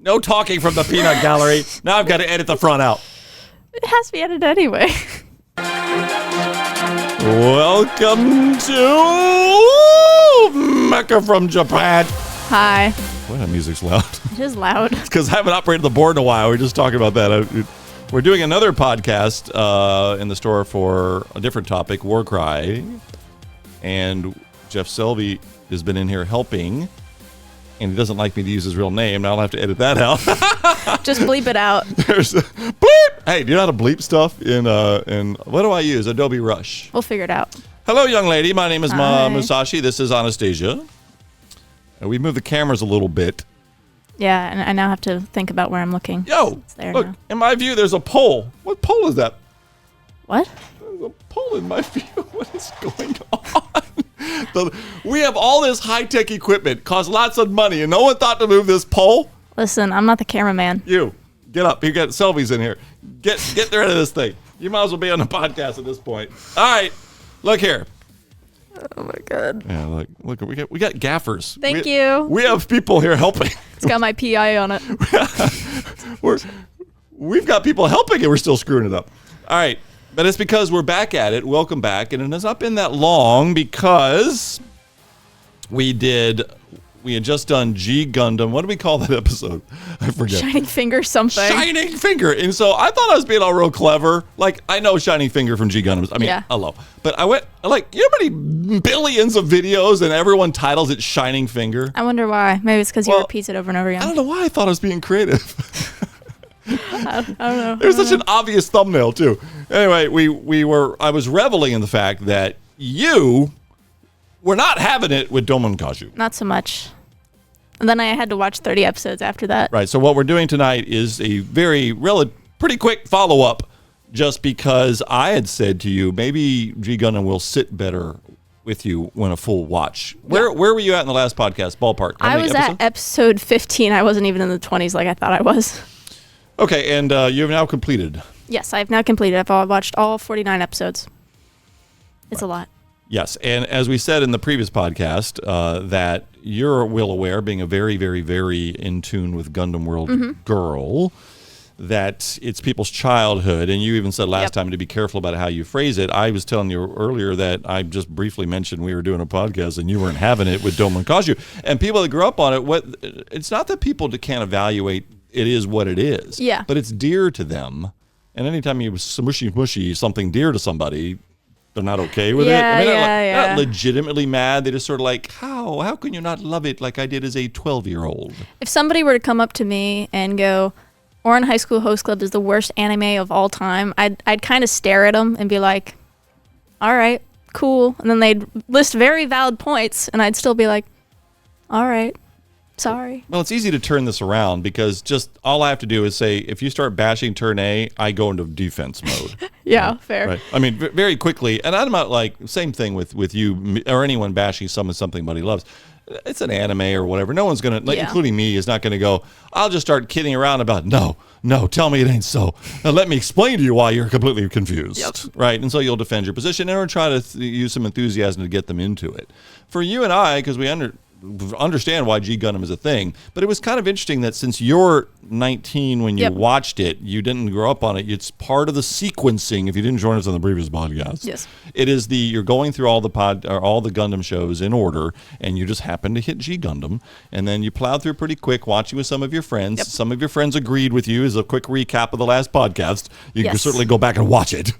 No talking from the peanut gallery. Now I've got to edit the front out. It has to be edited anyway. Welcome to Mecca from Japan. Hi. Boy, that music's loud. It is loud. It's because I haven't operated the board in a while. We were just talking about that. We're doing another podcast in the store for a different topic, War Cry. And Jeff Selvey has been in here helping. And he doesn't like me to use his real name. Now I'll have to edit that out. Just bleep it out. There's a bleep. Hey, do you know how to bleep stuff in what do I use? Adobe Rush. We'll figure it out. Hello, young lady. My name is Hi. Musashi. This is Anastasia. We moved the cameras a little bit. Yeah, and I now have to think about where I'm looking. Yo, It's there look, now. in my view, there's a pole. What pole is that? What? There's a pole in my view. What is going on? We have all this high-tech equipment, costs lots of money, and no one thought to move this pole? Listen, I'm not the cameraman. You, get up. You got selfies in here. Get rid of this thing. You might as well be on the podcast at this point. All right, look here. Oh my god. Yeah, look, we got gaffers. Thank you. We have people here helping. It's got my PI on it. We've got people helping and we're still screwing it up. All right, but it's because we're back at it. Welcome back, and it has not been that long because we had just done G Gundam. What do we call that episode? I forget. Shining Finger something. Shining Finger. And so I thought I was being all real clever. Like, I know Shining Finger from G Gundams. I mean, Yeah. hello. But I went, like, you know how many billions of videos and everyone titles it Shining Finger? I wonder why. Maybe it's because you Well, repeat it over and over again. I don't know why I thought I was being creative. I don't know. There's such an obvious thumbnail, too. Anyway, I was reveling in the fact that you were not having it with Domonkaju. Not so much. And then I had to watch 30 episodes after that. Right. So what we're doing tonight is a pretty quick follow-up, just because I had said to you, maybe G Gundam will sit better with you when a full watch. Where were you at in the last podcast? Ballpark. How I many was episodes? at episode 15. I wasn't even in the 20s like I thought I was. Okay, and you have now completed. Yes, I've now completed. I've watched all 49 episodes. It's a lot. Yes, and as we said in the previous podcast, that you're well aware, being a very, very, very in tune with Gundam World girl, that it's people's childhood. And you even said last time to be careful about how you phrase it. I was telling you earlier that I just briefly mentioned we were doing a podcast and you weren't having it with Domonkaju. And people that grew up on it, it's not that people can't evaluate it is what it is. Yeah. But it's dear to them. And anytime you mushy something dear to somebody, they're not okay with it. I mean, they're not legitimately mad. They just sort of like, how can you not love it like I did as a 12-year-old? If somebody were to come up to me and go, Ouran High School Host Club is the worst anime of all time, I'd kind of stare at them and be like, all right, cool. And then they'd list very valid points, and I'd still be like, all right, sorry. Well, it's easy to turn this around because just all I have to do is say, if you start bashing turn A, I go into defense mode. Yeah, fair. Right. I mean, very quickly, and I'm not like, same thing with you or anyone bashing something somebody loves. It's an anime or whatever. No one's going to, including me, is not going to go, I'll just start kidding around about, no, tell me it ain't so. Now let me explain to you why you're completely confused. Yep. Right? And so you'll defend your position or try to use some enthusiasm to get them into it. For you and I, because we understand why G Gundam is a thing, but it was kind of interesting that since you're 19 when you watched it, you didn't grow up on it. It's part of the sequencing. If you didn't join us on the previous podcast, Yes, it is you're going through all the Gundam shows in order, and you just happen to hit G Gundam, and then you plowed through pretty quick, watching with some of your friends. Yep. Some of your friends agreed with you. As a quick recap of the last podcast, you can Yes. certainly go back and watch it.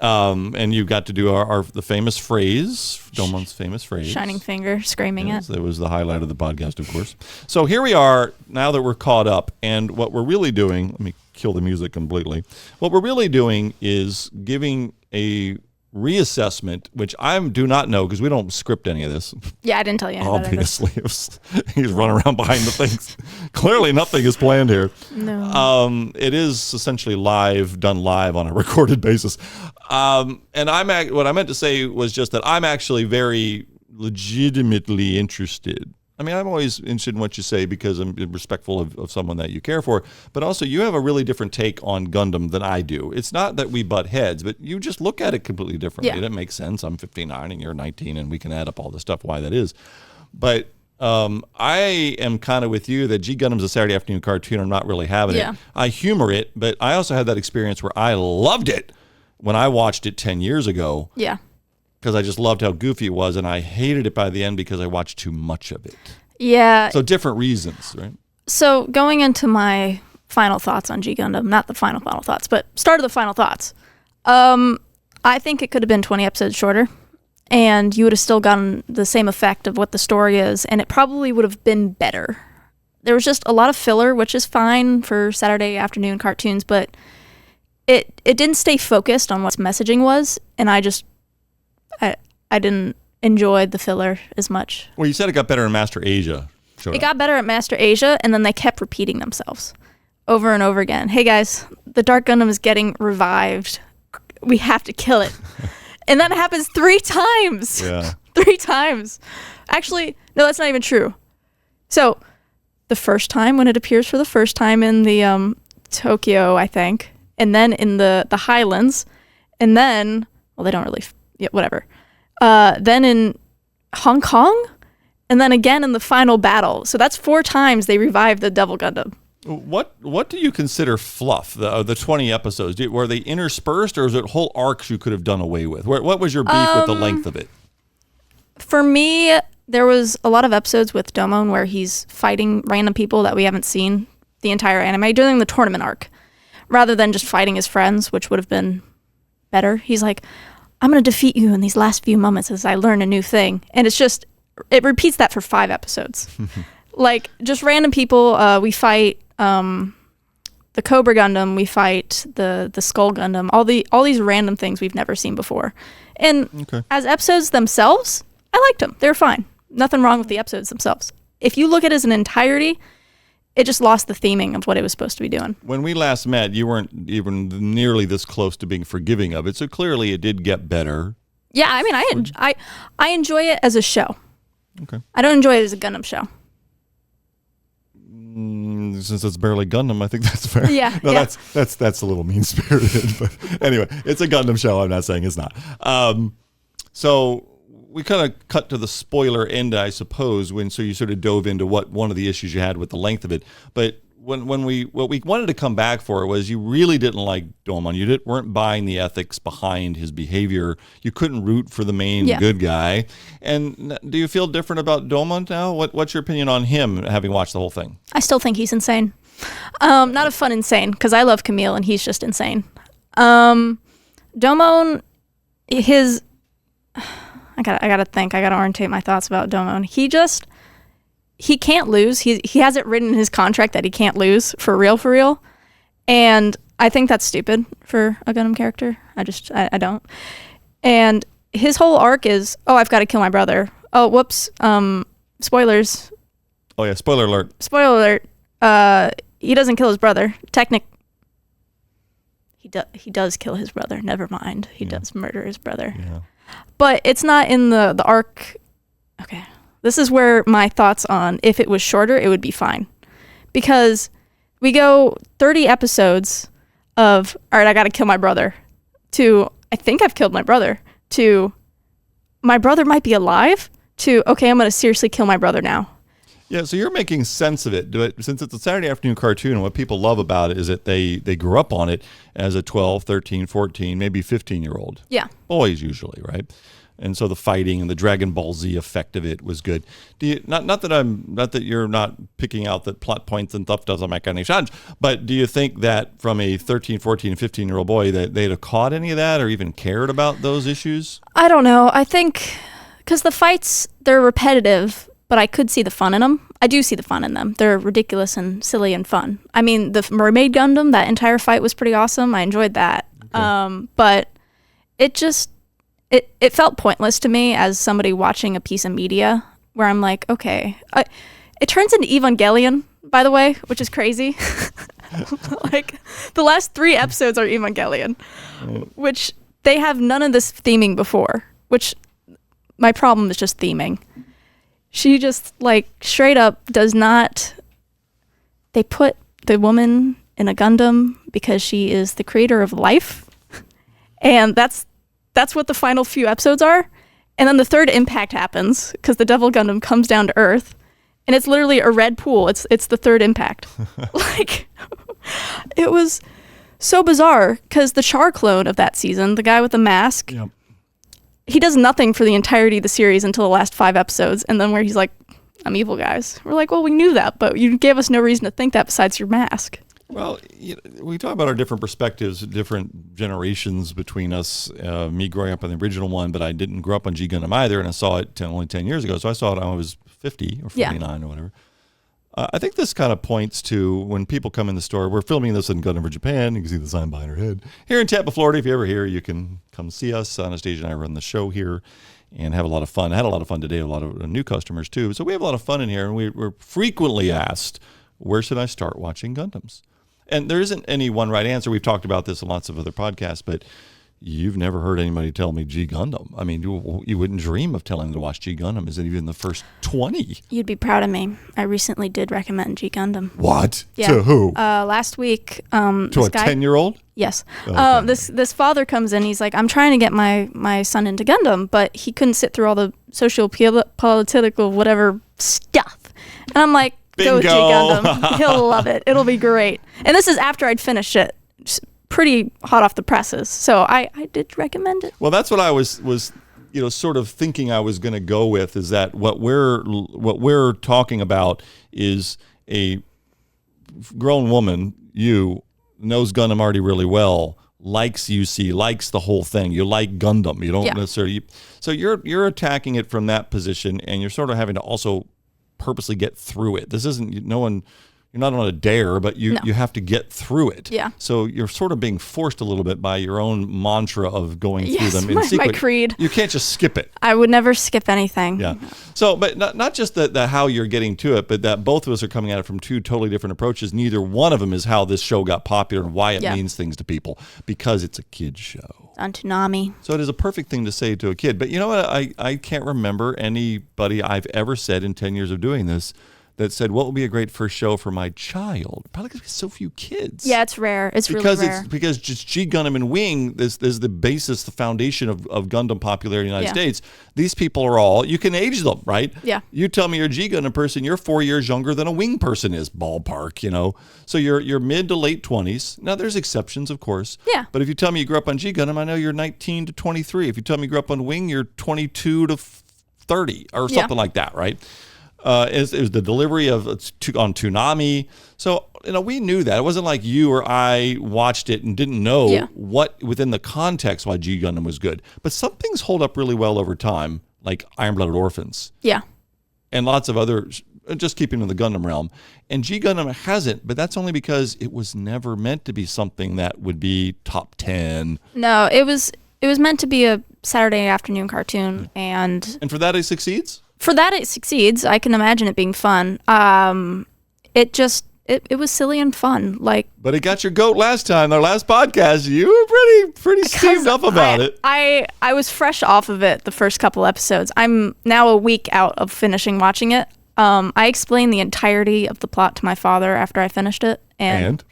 And you got to do the famous phrase, Domon's famous phrase. Shining Finger, screaming Yes, it. that was the highlight of the podcast, of course. So here we are, now that we're caught up, and what we're really doing, let me kill the music completely. What we're really doing is giving a reassessment, which I do not know because we don't script any of this. Yeah, I didn't tell you any about it. Obviously, he's running around behind the things. Clearly, nothing is planned here. No. It is essentially done live on a recorded basis. And what I meant to say was just that I'm actually very legitimately interested. I mean, I'm always interested in what you say because I'm respectful of someone that you care for. But also, you have a really different take on Gundam than I do. It's not that we butt heads, but you just look at it completely differently. Yeah. That makes sense. I'm 59 and you're 19, and we can add up all the stuff why that is. But I am kind of with you that G Gundam's a Saturday afternoon cartoon. I'm not really having Yeah. it. I humor it, but I also had that experience where I loved it when I watched it 10 years ago. Yeah. Because I just loved how goofy it was, and I hated it by the end because I watched too much of it. Yeah. So different reasons, right? So going into my final thoughts on G Gundam, not the final thoughts, but start of the final thoughts. I think it could have been 20 episodes shorter, and you would have still gotten the same effect of what the story is, and it probably would have been better. There was just a lot of filler, which is fine for Saturday afternoon cartoons, but it didn't stay focused on what its messaging was, and I didn't enjoy the filler as much. Well, you said it got better in Master Asia. It got better at Master Asia, and then they kept repeating themselves over and over again. Hey guys, the Dark Gundam is getting revived. We have to kill it. And that happens 3 times. Yeah. 3 times. Actually, no, that's not even true. So, the first time when it appears for the first time in the Tokyo, I think, and then in the Highlands, and then, well, they don't really, yeah, whatever. Then in Hong Kong, and then again in the final battle. So that's 4 times they revived the Devil Gundam. What do you consider fluff? The 20 episodes, were they interspersed, or was it whole arcs you could have done away with? What was your beef with the length of it? For me, there was a lot of episodes with Domon where he's fighting random people that we haven't seen the entire anime during the tournament arc, rather than just fighting his friends, which would have been better. He's like, I'm going to defeat you in these last few moments as I learn a new thing. And it's just, it repeats that for 5 episodes. Like, just random people. We fight the Cobra Gundam. We fight the Skull Gundam. All these random things we've never seen before. And as episodes themselves, I liked them. They were fine. Nothing wrong with the episodes themselves. If you look at it as an entirety, it just lost the theming of what it was supposed to be doing. When we last met, you weren't even nearly this close to being forgiving of it, so clearly it did get better. Yeah, I mean, I enjoy it as a show. Okay. I don't enjoy it as a Gundam show. Since it's barely Gundam, I think that's fair. Yeah. No, yeah. that's a little mean-spirited, but anyway, it's a Gundam show. I'm not saying it's not. So we kind of cut to the spoiler end, I suppose, so you sort of dove into what one of the issues you had with the length of it. But what we wanted to come back for was you really didn't like Domon. You weren't buying the ethics behind his behavior. You couldn't root for the main good guy. And do you feel different about Domon now? What's your opinion on him, having watched the whole thing? I still think he's insane. Not a fun insane, because I love Camille and he's just insane. Domon, I gotta think. I gotta orientate my thoughts about Domon. He can't lose. He has it written in his contract that he can't lose for real. And I think that's stupid for a Gundam character. I don't. And his whole arc is, I've got to kill my brother. Oh, whoops. Spoilers. Oh yeah, spoiler alert. Spoiler alert. He doesn't kill his brother. He does kill his brother. Never mind. He does murder his brother. Yeah. But it's not in the arc. Okay. This is where my thoughts on if it was shorter, it would be fine. Because we go 30 episodes of, all right, I got to kill my brother, to, I think I've killed my brother, to, my brother might be alive, to, okay, I'm going to seriously kill my brother now. Yeah, so you're making sense of it. But since it's a Saturday afternoon cartoon, and what people love about it is that they grew up on it as a 12, 13, 14, maybe 15-year-old. Yeah. Boys usually, right? And so the fighting and the Dragon Ball Z effect of it was good. Do you not that you're not picking out that plot points and stuff doesn't make any sense, but do you think that from a 13, 14, 15-year-old boy that they'd have caught any of that or even cared about those issues? I don't know. I think because the fights, they're repetitive, but I could see the fun in them. I do see the fun in them. They're ridiculous and silly and fun. I mean, the Mermaid Gundam, that entire fight was pretty awesome. I enjoyed that. Okay. But it just, it felt pointless to me as somebody watching a piece of media where I'm like, okay. It turns into Evangelion, by the way, which is crazy. Like, the last 3 episodes are Evangelion, which they have none of this theming before, which my problem is just theming. She just, like, straight up does not... They put the woman in a Gundam because she is the creator of life. And that's what the final few episodes are. And then the third impact happens because the Devil Gundam comes down to Earth. and it's literally a red pool. It's the third impact. Like, it was so bizarre because the Char clone of that season, the guy with the mask, Yep. he does nothing for the entirety of the series until the last 5 episodes, and then where he's like, I'm evil, guys. We're like, well, we knew that, but you gave us no reason to think that besides your mask. Well, we talk about our different perspectives, different generations between us. Me growing up on the original one, but I didn't grow up on G Gundam either, and I saw it only 10 years ago. So I saw it when I was 50 or 49 or whatever. I think this kind of points to when people come in the store. We're filming this in Gundam for Japan. You can see the sign behind her head. Here in Tampa, Florida, if you're ever here, you can come see us. Anastasia and I run the show here and have a lot of fun. I had a lot of fun today, a lot of new customers too. So we have a lot of fun in here, and we're frequently asked, where should I start watching Gundams? And there isn't any one right answer. We've talked about this in lots of other podcasts, but you've never heard anybody tell me G Gundam. I mean, you wouldn't dream of telling them to watch G Gundam. Is it even the first 20? You'd be proud of me. I recently did recommend G Gundam. What? Yeah. To who? Last week. To a 10-year-old? Yes. Okay. This father comes in. He's like, I'm trying to get my son into Gundam, but he couldn't sit through all the social, political, whatever stuff. And I'm like, go with G Gundam. He'll love it. It'll be great. And this is after I'd finished it. Just pretty hot off the presses. So I did recommend it. Well, that's what I was sort of thinking I was going to go with, is that what we're talking about is a grown woman, knows Gundam already really well, likes UC, likes the whole thing. You like Gundam. You don't necessarily. So you're attacking it from that position, and you're sort of having to also purposely get through it. This isn't you're not on a dare, but you have to get through it. Yeah. So you're sort of being forced a little bit by your own mantra of going through them in secret. My creed. You can't just skip it. I would never skip anything. Yeah. So, but not just the how you're getting to it, but that both of us are coming at it from two totally different approaches. Neither one of them is how this show got popular and why it means things to people, because it's a kid's show. On Toonami. So it is a perfect thing to say to a kid. But you know what? I can't remember anybody I've ever said in 10 years of doing this that said, what would be a great first show for my child? Probably because so few kids. Yeah, it's rare. It's really rare. Because just G Gundam and Wing is the basis, the foundation of Gundam popularity in the United States. These people are all, you can age them, right? Yeah. You tell me you're a G Gundam person, you're 4 years younger than a Wing person is, ballpark, So you're mid to late 20s. Now, there's exceptions, of course. Yeah. But if you tell me you grew up on G Gundam, I know you're 19 to 23. If you tell me you grew up on Wing, you're 22 to 30 or something like that, right? It was the delivery on Toonami. So, we knew that. It wasn't like you or I watched it and didn't know what, within the context, why G Gundam was good. But some things hold up really well over time, like Iron-Blooded Orphans. Yeah. And lots of others, just keeping in the Gundam realm. And G Gundam hasn't, but that's only because it was never meant to be something that would be top 10. No, it was meant to be a Saturday afternoon cartoon. And for that, it succeeds? For that, it succeeds. I can imagine it being fun. It was silly and fun. But it got your goat last time. Our last podcast, you were pretty steamed up about it. I was fresh off of it the first couple episodes. I'm now a week out of finishing watching it. I explained the entirety of the plot to my father after I finished it, and?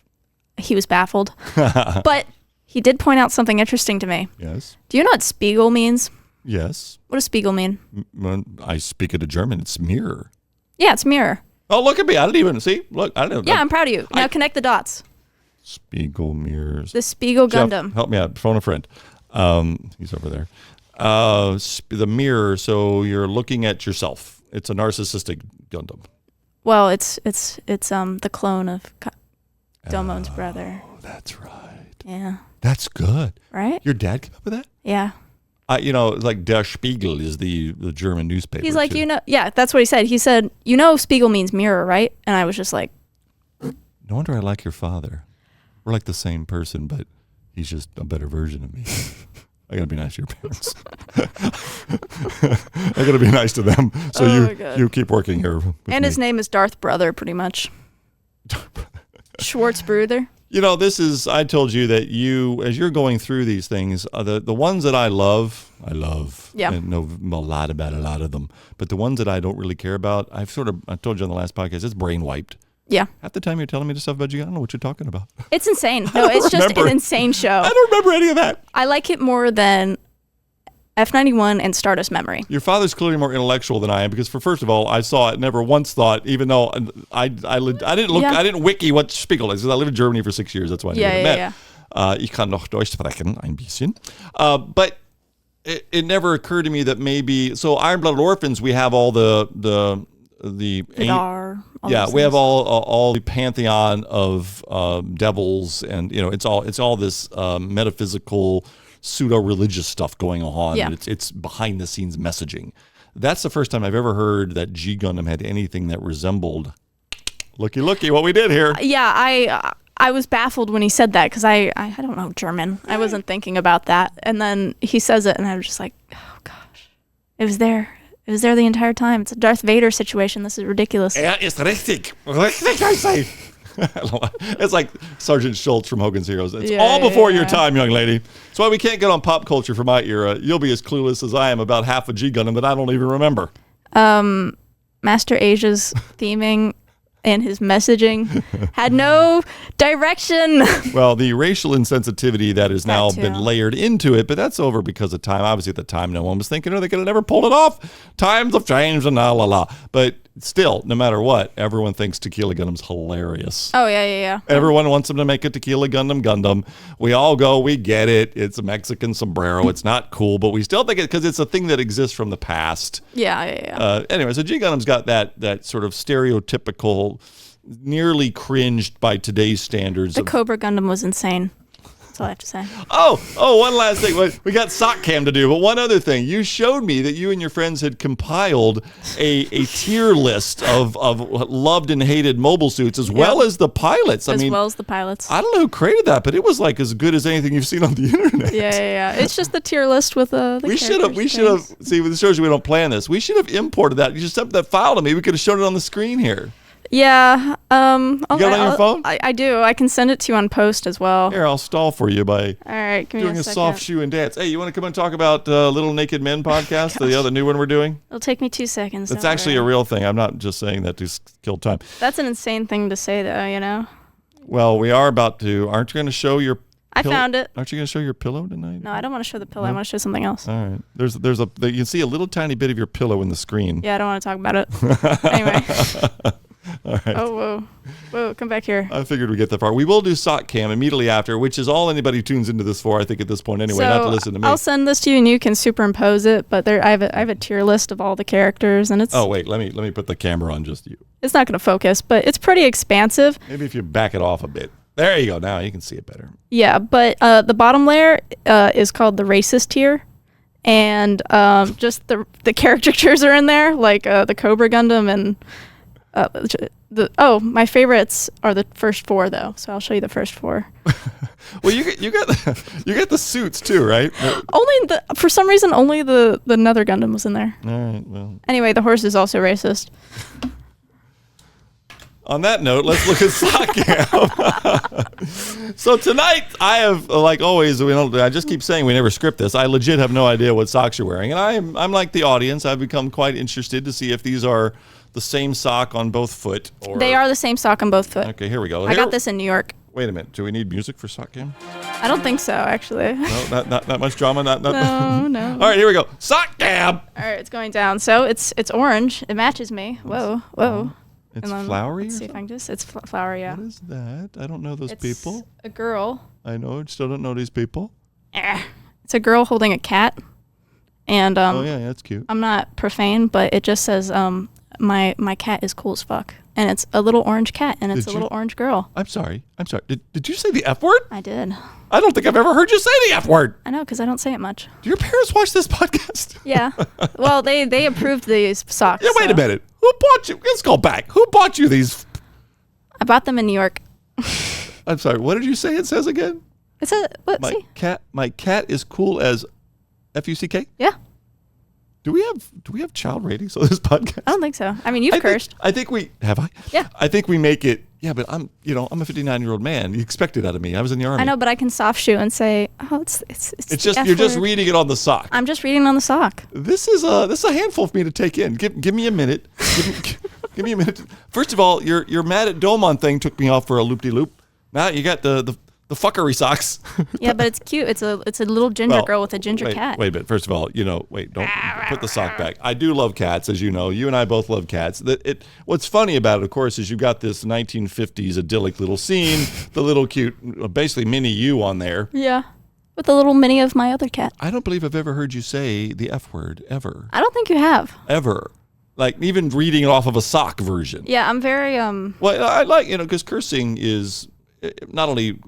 He was baffled. But he did point out something interesting to me. Yes. Do you know what Spiegel means? Yes. What does Spiegel mean? When I speak it in German, it's mirror. Yeah, it's mirror. Oh, look at me. I didn't even see. Look, I didn't. Yeah, I'm proud of you. Now connect the dots. Spiegel mirrors. The Spiegel Jeff, Gundam. Help me out. Phone a friend. He's over there. The mirror, so you're looking at yourself. It's a narcissistic Gundam. Well, it's the clone of Domon's brother. Oh, that's right. Yeah. That's good. Right? Your dad came up with that? Yeah. Like Der Spiegel is the German newspaper. He's like, too. that's what he said. He said, Spiegel means mirror, right? And I was just like, no wonder I like your father. We're like the same person, but he's just a better version of me. I gotta be nice to your parents. I gotta be nice to them. So you keep working here. And his name is Darth Brother, pretty much. Schwartzbruder. I told you that as you're going through these things, the ones that I love. Yeah. And know a lot about a lot of them. But the ones that I don't really care about, I told you on the last podcast, it's brain wiped. Yeah. Half the time you're telling me this stuff about you, I don't know what you're talking about. It's insane. No, it's just an insane show. I don't remember any of that. I like it more than F91 and Stardust Memory. Your father's clearly more intellectual than I am because, first of all, I saw it, never once thought, even though I didn't look, I didn't wiki what Spiegel is. I lived in Germany for 6 years. That's why I never met. Ich kann noch Deutsch sprechen, ein bisschen. But it never occurred to me that maybe, so Iron-Blooded Orphans, we have all the Vidar, we have all the pantheon of devils, and it's all this metaphysical pseudo-religious stuff going on. Yeah. It's behind the scenes messaging. That's the first time I've ever heard that G Gundam had anything that resembled looky what we did here. Yeah, I was baffled when he said that because I don't know German. I wasn't thinking about that. And then he says it and I was just like, oh gosh. It was there. It was there the entire time. It's a Darth Vader situation. This is ridiculous. Ist richtig. Richtig, I say. It's like Sergeant Schultz from Hogan's Heroes. It's all before your time, young lady. That's why we can't get on pop culture from my era. You'll be as clueless as I am about half of G Gundam that I don't even remember. Master Asia's theming and his messaging had no direction. Well, the racial insensitivity that has now been layered into it, but that's over because of time. Obviously, at the time, no one was thinking, they could have never pulled it off. Times have changed and la. But still, no matter what, everyone thinks Tequila Gundam's hilarious. Oh, yeah. Everyone wants them to make a Tequila Gundam. We all go, we get it. It's a Mexican sombrero. It's not cool, but we still think it because it's a thing that exists from the past. Yeah. Anyway, so G Gundam's got that sort of stereotypical, nearly cringed by today's standards. The Cobra Gundam was insane. That's all I have to say. Oh, one last thing. We got sock cam to do, but one other thing. You showed me that you and your friends had compiled a tier list of loved and hated mobile suits as well as the pilots. As well as the pilots. I don't know who created that, but it was like as good as anything you've seen on the internet. Yeah. It's just the tier list with the We should have, see, this shows you we don't plan this. We should have imported that. You just sent that file to me. We could have shown it on the screen here. Yeah. You got it on your phone? I do. I can send it to you on post as well. Here, I'll stall for you by all right, give me doing a second. soft shoe and dance. Hey, you want to come and talk about Little Naked Men podcast, the other new one we're doing? It'll take me 2 seconds. It's actually a real thing. I'm not just saying that to kill time. That's an insane thing to say, though, Well, we are about to. Aren't you going to show your I found it. Aren't you going to show your pillow tonight? No, I don't want to show the pillow. I want to show something else. All right. You can see a little tiny bit of your pillow in the screen. Yeah, I don't want to talk about it. Anyway. All right. Oh, whoa, come back here. I figured we'd get that far. We will do sock cam immediately after, which is all anybody tunes into this for, I think, at this point anyway, not to listen to me. I'll send this to you and you can superimpose it, but I have a tier list of all the characters and it's... Oh, wait, let me put the camera on just you. It's not going to focus, but it's pretty expansive. Maybe if you back it off a bit. There you go. Now you can see it better. Yeah, but the bottom layer is called the racist tier. And just the caricatures are in there, like the Cobra Gundam and... my favorites are the first 4 though, so I'll show you the first 4. Well, you got the suits too, right? For some reason only the Nether Gundam was in there. All right, well. Anyway, the horse is also racist. On that note, let's look at sock cam. So tonight, I have, like always, I just keep saying we never script this. I legit have no idea what socks you're wearing, and I'm like the audience. I've become quite interested to see if these are the same sock on both foot. Or... They are the same sock on both foot. Okay, here we go. I got this in New York. Wait a minute. Do we need music for sock cam? I don't think so, actually. No, not much drama. Not. No. All right, here we go. Sock cam. All right, it's going down. So it's orange. It matches me. Whoa. It's flowery? Let's see if I can just... It's flowery, yeah. What is that? I don't know those people. A girl. I know. Still don't know these people. It's a girl holding a cat. And oh, yeah, that's cute. I'm not profane, but it just says... My cat is cool as fuck. And it's a little orange cat, and it's a little orange girl. I'm sorry. Did you say the F word? I did. I don't think I've ever heard you say the F word. I know, because I don't say it much. Do your parents watch this podcast? Yeah. Well, they approved these socks. Yeah, wait a minute. Who bought you? Let's go back. Who bought you these? I bought them in New York. I'm sorry. What did you say it says again? It says, what? My cat is cool as F-U-C-K? Yeah. Do we have child ratings on this podcast? I don't think so. I mean, you've cursed. I think we have. Yeah. I think we make it. Yeah, but I'm a 59-year-old man. You expect it out of me. I was in the army. I know, but I can soft shoe and say, it's just you're just reading it on the sock. I'm just reading on the sock. This is a handful for me to take in. Give me a minute. Give me a minute. First of all, your mad at Domon thing took me off for a loop-de-loop. Now you got the The fuckery socks. Yeah, but it's cute. It's a little ginger girl with a ginger cat. Wait a minute. First of all, don't put the sock back. I do love cats, as you know. You and I both love cats. What's funny about it, of course, is you've got this 1950s idyllic little scene, the little cute, basically mini you on there. Yeah, with a little mini of my other cat. I don't believe I've ever heard you say the F word, ever. I don't think you have. Ever. Like, even reading it off of a sock version. Yeah, I'm very, Well, I like, because cursing is not only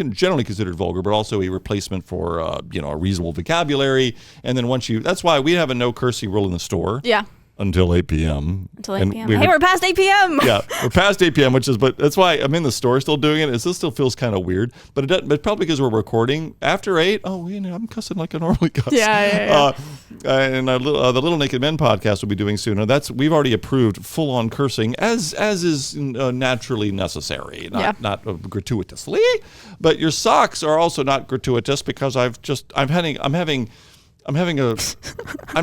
generally considered vulgar, but also a replacement for, a reasonable vocabulary. And then that's why we have a no cursing rule in the store. Yeah. Until 8 p.m. Until 8 p.m. Hey, we're past 8 p.m. Yeah, we're past 8 p.m., but that's why I'm in the store still doing it. It still feels kind of weird, but it doesn't. But probably because we're recording after 8. Oh, I'm cussing like I normally cuss. Yeah. And the Little Naked Men podcast we'll be doing soon. And we've already approved full on cursing as is naturally necessary, not gratuitously. But your socks are also not gratuitous because I'm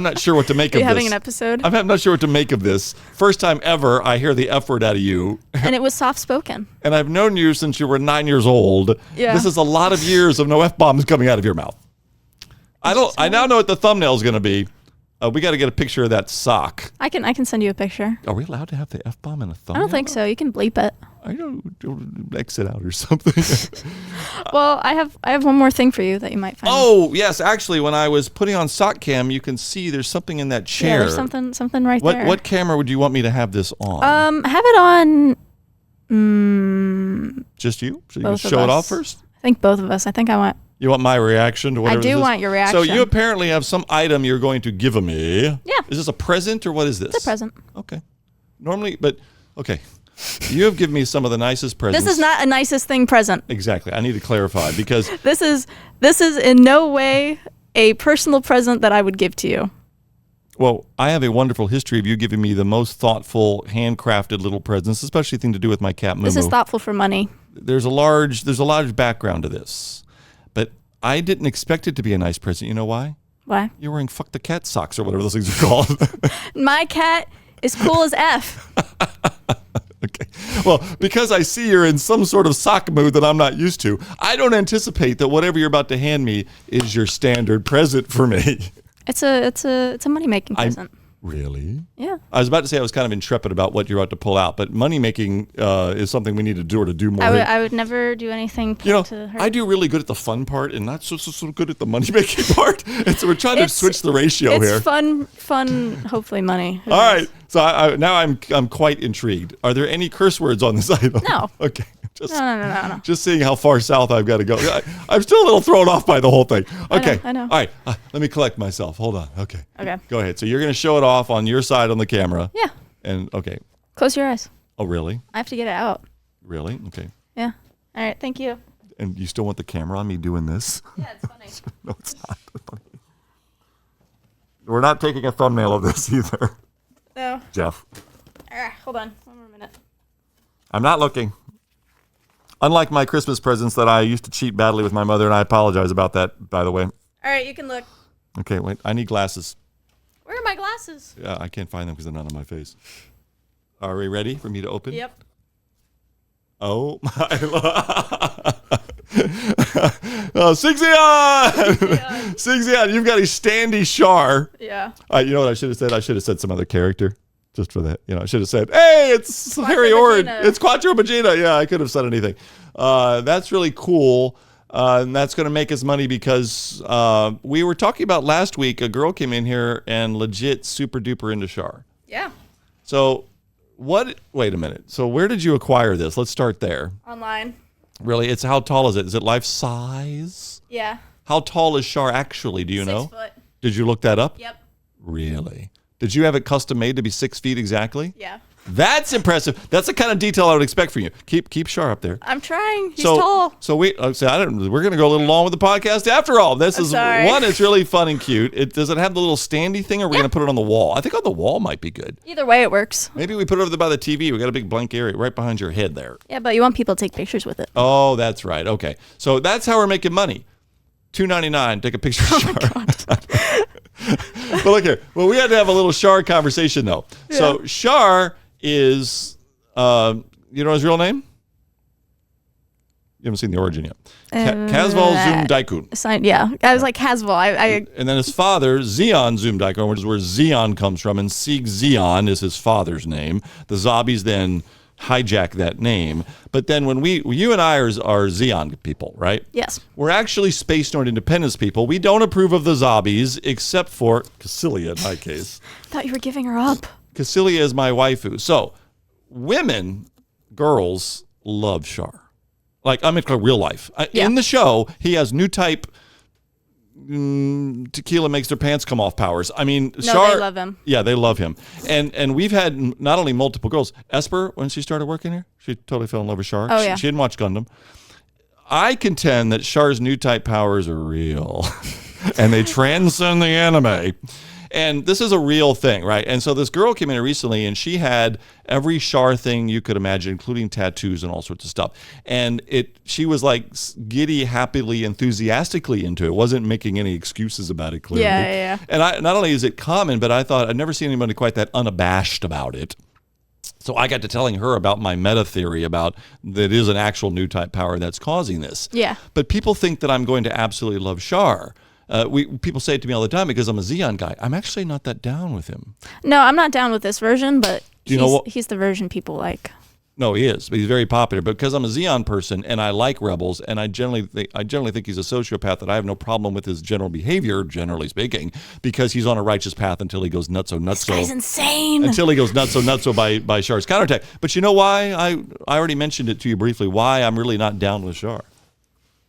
not sure what to make of this. Are you having an episode? I'm not sure what to make of this. First time ever I hear the F word out of you. And it was soft spoken. And I've known you since you were 9 years old. Yeah. This is a lot of years of no F-bombs coming out of your mouth. I now know what the thumbnail is going to be. We got to get a picture of that sock. I can send you a picture. Are we allowed to have the F-bomb in a thumbnail? I don't think so. You can bleep it. I don't exit out or something. Well, I have one more thing for you that you might find. Oh, yes. Actually, when I was putting on sock cam, you can see there's something in that chair. Yeah, there's something right there. What camera would you want me to have this on? Have it on. Just you? So you can show it off first? I think both of us. You want my reaction to whatever I do want your reaction. So you apparently have some item you're going to give me. Yeah. Is this a present or what is this? It's a present. Okay. Okay. You have given me some of the nicest presents. This is not a nicest thing present. Exactly. I need to clarify because this is in no way a personal present that I would give to you. Well, I have a wonderful history of you giving me the most thoughtful, handcrafted little presents, especially thing to do with my cat Moo. This is thoughtful for money. There's a large background to this. But I didn't expect it to be a nice present. You know why? Why? You're wearing fuck the cat socks or whatever those things are called. My cat is cool as F. Okay. Well, because I see you're in some sort of sock mood that I'm not used to, I don't anticipate that whatever you're about to hand me is your standard present for me. It's a money-making present. Really? Yeah. I was about to say I was kind of intrepid about what you're about to pull out, but money-making is something we need to do more. I would never do anything to hurt. I do really good at the fun part and not so good at the money-making part. And so we're trying to switch the ratio here. It's fun, hopefully money. All right. So now I'm quite intrigued. Are there any curse words on this item? No. Okay. No. Just seeing how far south I've got to go. I'm still a little thrown off by the whole thing. Okay. I know. All right. Let me collect myself. Hold on. Okay. Okay. Go ahead. So you're going to show it off on your side on the camera. Yeah. And okay. Close your eyes. Oh, really? I have to get it out. Really? Okay. Yeah. All right. Thank you. And you still want the camera on me doing this? Yeah, it's funny. No, it's not funny. We're not taking a thumbnail of this either. No. Jeff. Hold on. One more minute. I'm not looking. Unlike my Christmas presents that I used to cheat badly with my mother, and I apologize about that, by the way. All right, you can look. Okay, wait. I need glasses. Where are my glasses? Yeah, I can't find them because they're not on my face. Are we ready for me to open? Yep. Oh, my. Sigzion! Sigzion, you've got a standy Shar. Yeah. You know what I should have said? I should have said some other character. Just for that, I should have said, "Hey, it's Harry Ord. It's Quattro Magina." Yeah, I could have said anything. That's really cool, and that's going to make us money because we were talking about last week. A girl came in here and legit super duper into Char. Yeah. So, wait a minute. So, where did you acquire this? Let's start there. Online. Really? How tall is it? Is it life size? Yeah. How tall is Char actually? Do you know? 6 foot. Did you look that up? Yep. Really? Did you have it custom made to be 6 feet exactly? Yeah. That's impressive. That's the kind of detail I would expect from you. Keep Char up there. I'm trying. He's tall. So we're going to go a little long with the podcast after all. Sorry. One, it's really fun and cute. Does it have the little standy thing or are we going to put it on the wall? I think on the wall might be good. Either way, it works. Maybe we put it over there by the TV. We got a big blank area right behind your head there. Yeah, but you want people to take pictures with it. Oh, that's right. Okay. So that's how we're making money. $2.99. Take a picture of Char. Oh my God. But look here. Well, we had to have a little Char conversation, though. Yeah. So Char is, you know his real name? You haven't seen the origin yet. Casval Zum Daikun. Yeah, I was like Casval. And then his father, Zeon Zum Daikun, which is where Zeon comes from, and Sieg Zeon is his father's name. The zombies then hijack that name. But then when you and I are Zeon people, right? Yes. We're actually Space Norn Independence people. We don't approve of the zombies, except for Cassilia in my case. I thought you were giving her up. Cassilia is my waifu. So girls love Char. Like, I'm in real life. In the show, he has new type tequila makes their pants come off powers. I mean, Char. They love him. Yeah, they love him. And we've had not only multiple girls. Esper, when she started working here, she totally fell in love with Char. Oh, yeah. She didn't watch Gundam. I contend that Char's new type powers are real. And they transcend the anime. And this is a real thing, right? And so this girl came in here recently, and she had every Char thing you could imagine, including tattoos and all sorts of stuff. And she was like giddy, happily, enthusiastically into it. Wasn't making any excuses about it, clearly. Yeah. And not only is it common, but I thought I'd never seen anybody quite that unabashed about it. So I got to telling her about my meta theory about that is an actual new type power that's causing this. Yeah. But people think that I'm going to absolutely love Char. People say it to me all the time because I'm a Zeon guy. I'm actually not that down with him. No, I'm not down with this version, but he's the version people like. No, he is. But he's very popular. But because I'm a Zeon person and I like Rebels, and I generally think he's a sociopath, that I have no problem with his general behavior, generally speaking, because he's on a righteous path until he goes nutso. This guy's insane. Until he goes nutso by Char's counterattack. But you know why? I already mentioned it to you briefly. Why I'm really not down with Char.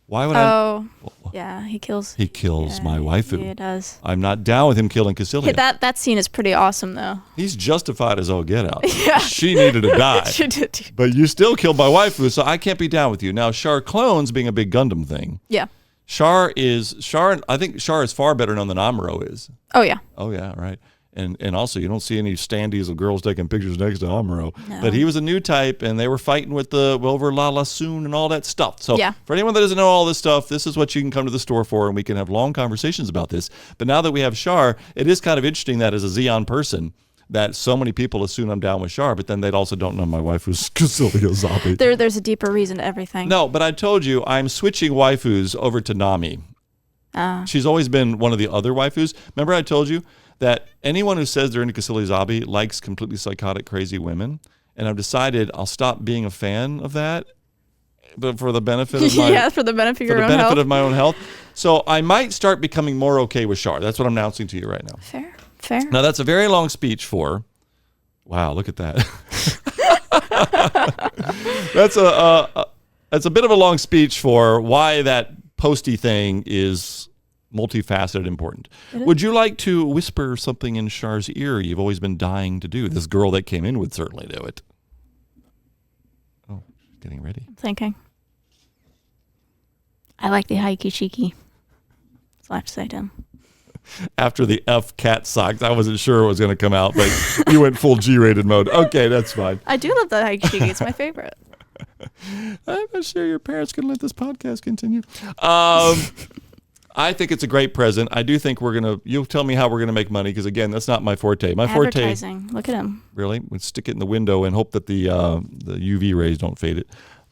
Why would yeah, he kills. He kills my waifu. Yeah, he does. I'm not down with him killing Cassilia. That scene is pretty awesome, though. He's justified as all get out. Yeah. She needed to die. She did. But you still killed my waifu, so I can't be down with you. Now, Char clones being a big Gundam thing. Yeah. Char. I think Char is far better known than Amuro is. Oh, yeah. Oh, yeah, right. And also, you don't see any standees of girls taking pictures next to Amuro. No. But he was a new type, and they were fighting with over Lala Soon and all that stuff. So yeah. For anyone that doesn't know all this stuff, this is what you can come to the store for, and we can have long conversations about this. But now that we have Char, it is kind of interesting that as a Zeon person, that so many people assume I'm down with Char, but then they also don't know my waifu's Cassilia zombie. There's a deeper reason to everything. No, but I told you, I'm switching waifus over to Nami. She's always been one of the other waifus. Remember I told you that anyone who says they're into Cassilia zombie likes completely psychotic, crazy women. And I've decided I'll stop being a fan of that, but for the benefit of my own health. So I might start becoming more okay with Char. That's what I'm announcing to you right now. Fair. Now that's a very long speech for. Wow, look at that. That's a bit of a long speech for why that posty thing is multifaceted important. Would you like to whisper something in Char's ear you've always been dying to do? This girl that came in would certainly do it. Oh, she's getting ready. I'm thinking. I like the hikey cheeky. That's all I have to say to him. After the F cat socks, I wasn't sure it was going to come out, but you went full G-rated mode. Okay, that's fine. I do love the hikey cheeky. It's my favorite. I'm not sure your parents can let this podcast continue. I think it's a great present. I do think you'll tell me how we're going to make money, because again, that's not my forte. Advertising. Look at him. Really? We'd stick it in the window and hope that the UV rays don't fade it.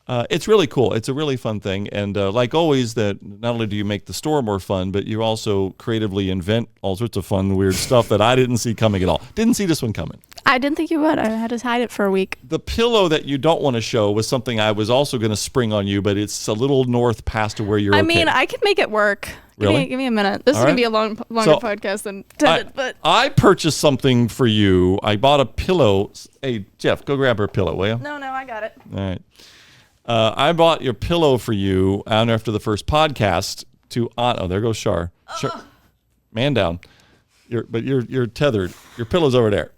It's really cool. It's a really fun thing. And like always, that not only do you make the store more fun, but you also creatively invent all sorts of fun, weird stuff that I didn't see coming at all. Didn't see this one coming. I didn't think you would. I had to hide it for a week. The pillow that you don't want to show was something I was also going to spring on you, but it's a little north past to where you're I mean, I can make it work. Really? Give me a minute. This is going to be a longer podcast than intended. But I purchased something for you. I bought a pillow. Hey, Jeff, go grab her pillow, will you? No, I got it. All right. I bought your pillow for you after the first podcast there goes Char. Man down. You're tethered. Your pillow's over there.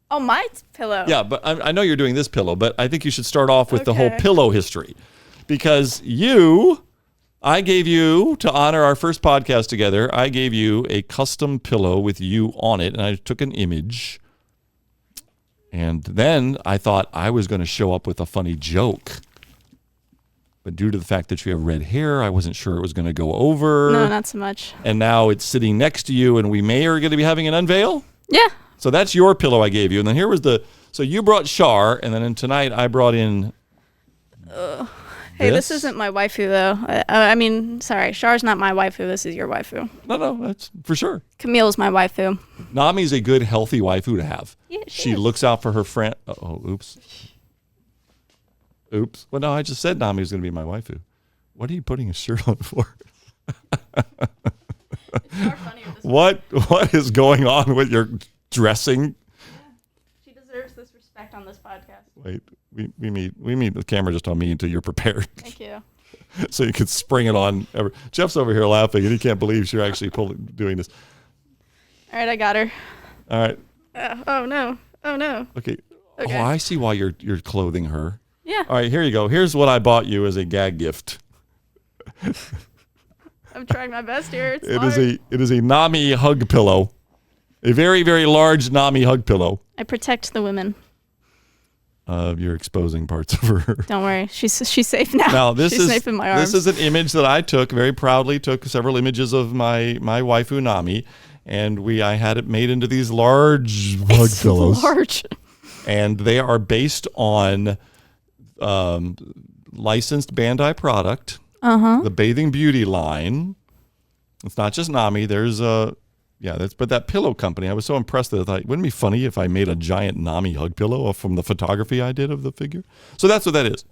Oh, my pillow. Yeah, but I know you're doing this pillow, but I think you should start off with the whole pillow history, because I gave you, to honor our first podcast together, I gave you a custom pillow with you on it, and I took an image. And then I thought I was going to show up with a funny joke. But due to the fact that you have red hair, I wasn't sure it was going to go over. No, not so much. And now it's sitting next to you, and we are going to be having an unveil? Yeah. So that's your pillow I gave you. And then so you brought Char, and then tonight I brought in... Hey, this isn't my waifu, though. I mean, sorry, Char's not my waifu. This is your waifu. No, that's for sure. Camille's my waifu. Nami's a good, healthy waifu to have. Yeah, she is. looks out for her friend. Oh, oops. Oops. Well, no, I just said Nami was going to be my waifu. What are you putting a shirt on for? What is going on with your dressing? Yeah. She deserves this respect on this podcast. Wait, we meet the camera just on me until you're prepared. Thank you. So you could spring it on. Jeff's over here laughing, and he can't believe you're actually doing this. All right, I got her. All right. Oh no! Okay. Oh, I see why you're clothing her. Yeah. All right, here you go. Here's what I bought you as a gag gift. I'm trying my best here. It is a Nami hug pillow, a very, very large Nami hug pillow. I protect the women. You're exposing parts of her. Don't worry, she's safe now. Now she's safe in my arms. This is an image that I took very proudly. Took several images of my waifu Nami, and I had it made into these large hug pillows. Large. And they are based on licensed Bandai product. The Bathing Beauty line. It's not just Nami. There's but that pillow company. I was so impressed that I thought, wouldn't it be funny if I made a giant Nami hug pillow from the photography I did of the figure? So that's what that is.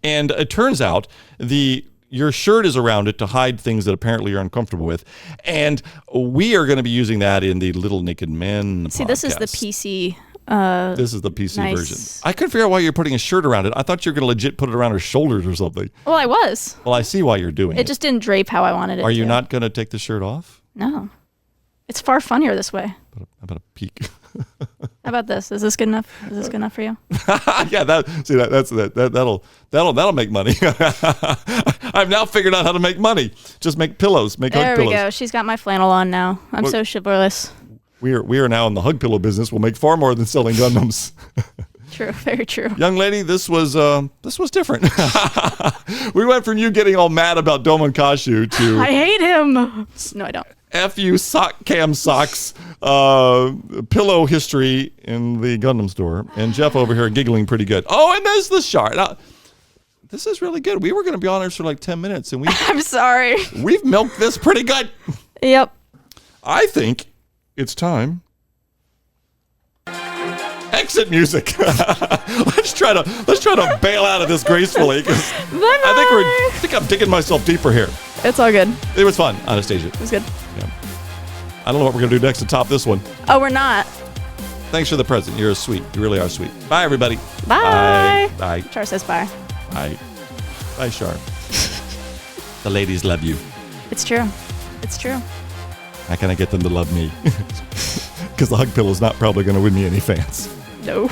And it turns out your shirt is around it to hide things that apparently you're uncomfortable with. And we are going to be using that in the Little Naked Men podcast. This is the PC. This is the PC nice. version. I couldn't figure out why you're putting a shirt around it. I thought you were going to legit put it around her shoulders or something. Well, I was. Well, I see why you're doing it. It just didn't drape how I wanted it to. Are you not going to take the shirt off? No. It's far funnier this way. How about a peek? How about this? Is this good enough? Is this good enough for you? Yeah, that'll make money. I've now figured out how to make money. Just make pillows, hug pillows. There we go. She's got my flannel on now. I'm so chivalrous. We are now in the hug pillow business. We'll make far more than selling Gundams. True, very true. Young lady, this was different. We went from you getting all mad about Domonkashu to I hate him. No, I don't. F.U. sock cam socks pillow history in the Gundam store, and Jeff over here giggling pretty good. Oh, and there's the shark. Now, this is really good. We were going to be on here for like 10 minutes, and I'm sorry. We've milked this pretty good. Yep. I think it's time. Exit music. Let's try to bail out of this gracefully, because I think I'm digging myself deeper here. It's all good. It was fun, Anastasia. It was good. Yeah. I don't know what we're gonna do next to top this one. Oh, we're not. Thanks for the present. You're sweet. You really are sweet. Bye, everybody. Bye. Bye. Char says bye. Bye. Bye, Char. The ladies love you. It's true. It's true. How can I get them to love me? Because the hug pillow's not probably going to win me any fans. No.